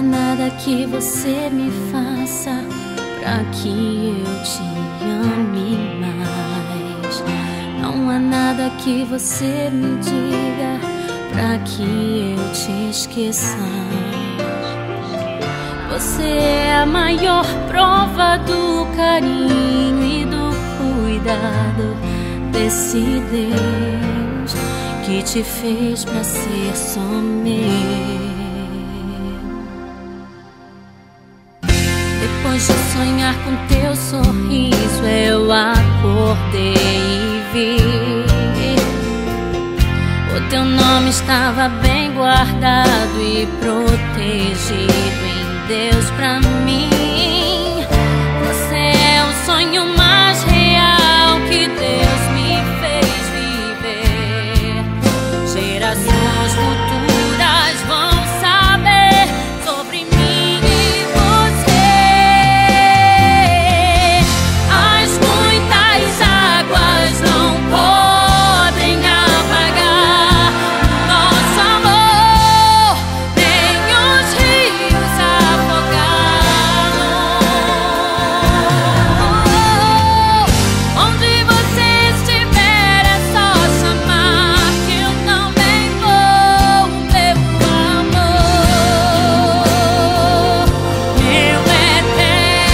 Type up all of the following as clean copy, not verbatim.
há nada que você me faça pra que eu te ame mais. Não há nada que você me diga pra que eu te esqueça. Você é a maior prova do carinho e do cuidado desse Deus que te fez pra ser só meu. Depois de sonhar com teu sorriso, eu acordei e vi o teu nome estava bem guardado e protegido em Deus pra mim. Você é o sonho mais real que Deus me fez viver. Gerações futuras vão saber sobre mim e você. As muitas águas não podem apagar nosso amor, nem os rios afogar. Onde você estiver é só chamar que eu também vou, meu amor, meu eterno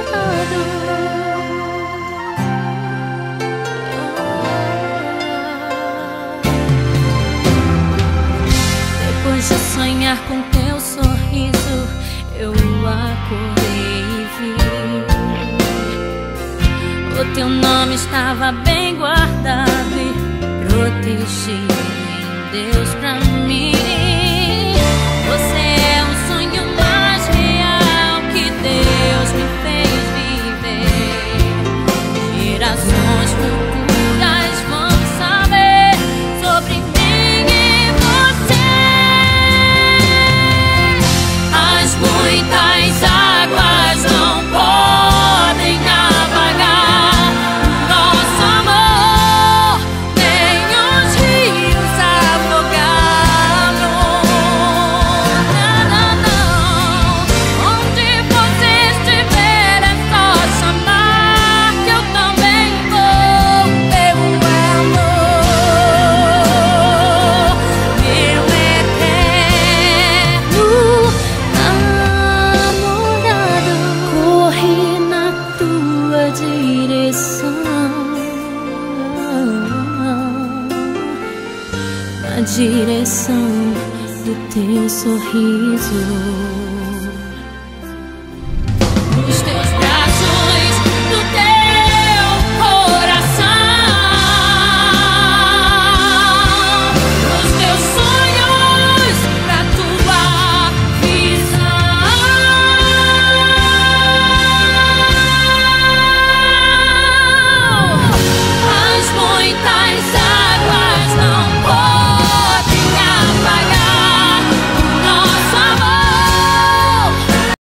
namorado. Depois de sonhar com teu sorriso, eu acordei e vi o teu nome estava bem guardado e protegido em Deus pra mim. Você é o sonho mais real que Deus me fez viver. Gerações futuras vão saber sobre mim e você. As muitas águas não podem apagar nosso amor, nem os rios afogar. Não, não. Onde você estiver é só chamar que eu também vou, meu amor, meu eterno namorado. Corri na tua direção, na direção do teu sorriso.